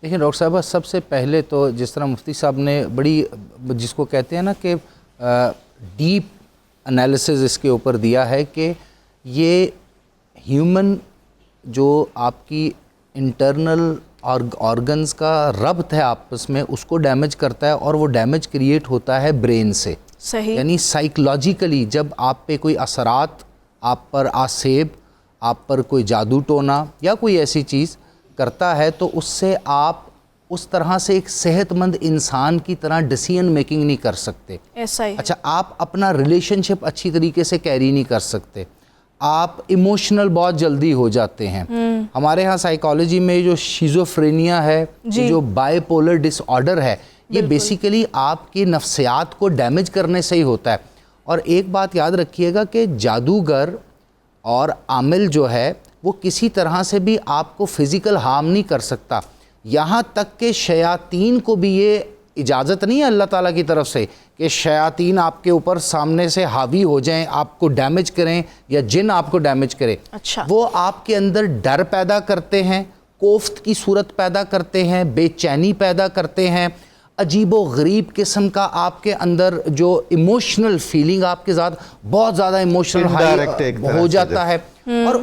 دیکھیں ڈاکٹر صاحبہ، سب سے پہلے تو جس طرح مفتی صاحب نے بڑی جس کو کہتے ہیں نا کہ ڈیپ انالیسز اس کے اوپر دیا ہے کہ یہ ہیومن جو آپ کی انٹرنل آرگنز کا ربط ہے آپس میں، اس کو ڈیمیج کرتا ہے، اور وہ ڈیمیج کریٹ ہوتا ہے برین سے. صحیح. یعنی سائیکلوجیکلی جب آپ پہ کوئی اثرات، آپ پر آسیب، آپ پر کوئی جادو ٹونا یا کوئی ایسی چیز کرتا ہے، تو اس سے آپ اس طرح سے ایک صحت مند انسان کی طرح ڈیسیژن میکنگ نہیں کر سکتے. ایسا ہی. اچھا، آپ اپنا ریلیشن شپ اچھی طریقے سے کیری نہیں کر سکتے، آپ ایموشنل بہت جلدی ہو جاتے ہیں. ہمارے ہاں سائیکالوجی میں جو شیزوفرینیا ہے، جو بائی پولر ڈس آرڈر ہے، یہ بیسیکلی آپ کی نفسیات کو ڈیمیج کرنے سے ہی ہوتا ہے. اور ایک بات یاد رکھیے گا کہ جادوگر اور عامل جو ہے وہ کسی طرح سے بھی آپ کو فزیکل ہارم نہیں کر سکتا. یہاں تک کہ شیاطین کو بھی یہ اجازت نہیں ہے اللہ تعالیٰ کی طرف سے کہ شیاطین آپ کے اوپر سامنے سے حاوی ہو جائیں، آپ کو ڈیمیج کریں، یا جن آپ کو ڈیمیج کرے. اچھا. وہ آپ کے اندر ڈر پیدا کرتے ہیں، کوفت کی صورت پیدا کرتے ہیں، بے چینی پیدا کرتے ہیں، عجیب و غریب قسم کا آپ کے اندر جو ایموشنل فیلنگ آپ کے ساتھ بہت زیادہ ایموشنل ہائی ہو جاتا ہے. اور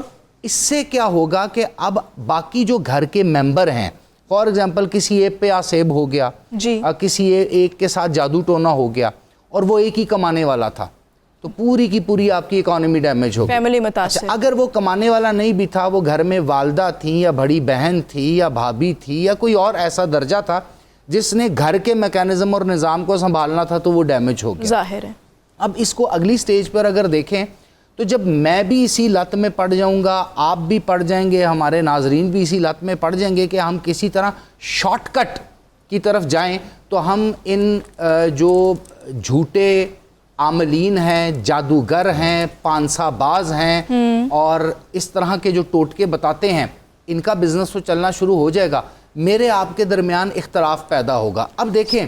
اس سے کیا ہوگا کہ اب باقی جو گھر کے ممبر ہیں، فار ایگزامپل کسی ایک پہ آسیب ہو گیا، کسی ایک کے ساتھ جادو ٹونا ہو گیا، اور وہ ایک ہی کمانے والا تھا، تو پوری کی پوری آپ کی اکانومی ڈیمیج ہو گئی. فیملی متاثر. اگر وہ کمانے والا نہیں بھی تھا، وہ گھر میں والدہ تھیں یا بڑی بہن تھی یا بھابھی تھی یا کوئی اور ایسا درجہ تھا جس نے گھر کے میکینزم اور نظام کو سنبھالنا تھا، تو وہ ڈیمیج ہو گیا. ظاہر ہے. اب اس کو اگلی سٹیج پر اگر دیکھیں تو جب میں بھی اسی لت میں پڑ جاؤں گا، آپ بھی پڑ جائیں گے، ہمارے ناظرین بھی اسی لت میں پڑ جائیں گے کہ ہم کسی طرح شارٹ کٹ کی طرف جائیں، تو ہم ان جو جھوٹے عاملین ہیں، جادوگر ہیں، پانسا باز ہیں، اور اس طرح کے جو ٹوٹکے بتاتے ہیں، ان کا بزنس تو چلنا شروع ہو جائے گا. میرے آپ کے درمیان اختلاف پیدا ہوگا. اب دیکھیں،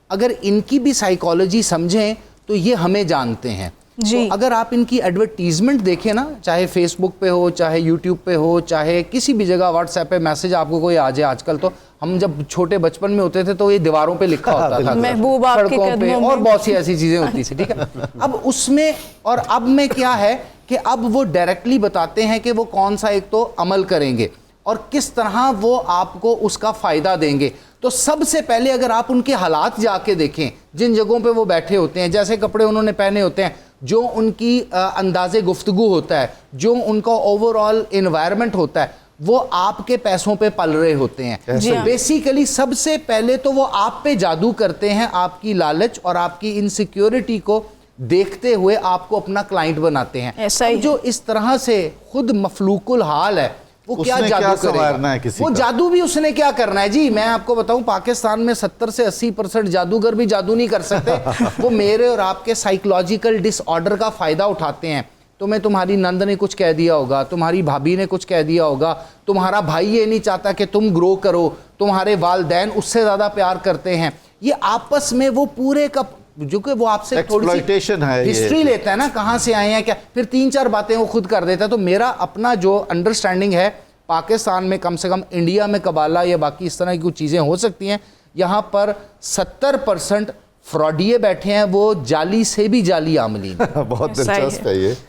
اگر ان کی بھی سائیکالوجی سمجھیں تو یہ ہمیں جانتے ہیں. تو اگر آپ ان کی ایڈورٹیزمنٹ دیکھیں نا، چاہے فیس بک پہ ہو، چاہے یوٹیوب پہ ہو، چاہے کسی بھی جگہ واٹس ایپ پہ میسج آپ کو کوئی آ جائے، آج کل تو ہم جب چھوٹے بچپن میں ہوتے تھے تو یہ دیواروں پہ لکھا ہوتا تھا، محبوب آپ کے قدموں میں، اور بہت سی ایسی چیزیں ہوتی تھی. ٹھیک ہے، اب اس میں اور اب میں کیا ہے کہ اب وہ ڈائریکٹلی بتاتے ہیں کہ وہ کون سا ایک تو عمل کریں گے اور کس طرح وہ آپ کو اس کا فائدہ دیں گے. تو سب سے پہلے اگر آپ ان کے حالات جا کے دیکھیں، جن جگہوں پہ وہ بیٹھے ہوتے ہیں، جیسے کپڑے انہوں نے پہنے ہوتے ہیں، جو ان کی انداز گفتگو ہوتا ہے، جو ان کا اوور آل انوائرمنٹ ہوتا ہے، وہ آپ کے پیسوں پہ پل رہے ہوتے ہیں. بیسیکلی سب سے پہلے تو وہ آپ پہ جادو کرتے ہیں، آپ کی لالچ اور آپ کی انسیکیورٹی کو دیکھتے ہوئے آپ کو اپنا کلائنٹ بناتے ہیں. جو اس طرح سے خود مفلوق الحال ہے، وہ کیا جادو کرے گا؟ وہ جادو بھی اس نے کیا کرنا ہے جی؟ میں آپ کو بتاؤں، پاکستان میں 70 سے 80% جادوگر بھی جادو نہیں کر سکتے. وہ میرے اور آپ کے سائیکلوجیکل ڈس آرڈر کا فائدہ اٹھاتے ہیں. تمہیں تمہاری نند نے کچھ کہہ دیا ہوگا، تمہاری بھابھی نے کچھ کہہ دیا ہوگا، تمہارا بھائی یہ نہیں چاہتا کہ تم گرو کرو، تمہارے والدین اس سے زیادہ پیار کرتے ہیں. یہ آپس میں وہ پورے کا جو کہ وہ آپ سے تھوڑی سی ہسٹری لیتا ہے نا، کہاں سے آئے ہیں کیا، پھر 3-4 باتیں وہ خود کر دیتا ہے. تو میرا اپنا جو انڈرسٹینڈنگ ہے، پاکستان میں کم سے کم، انڈیا میں قبالہ یا باقی اس طرح کی کچھ چیزیں ہو سکتی ہیں، یہاں پر 70% فراڈیے بیٹھے ہیں، وہ جعلی سے بھی جعلی عاملین. بہت دلچسپ ہے یہ.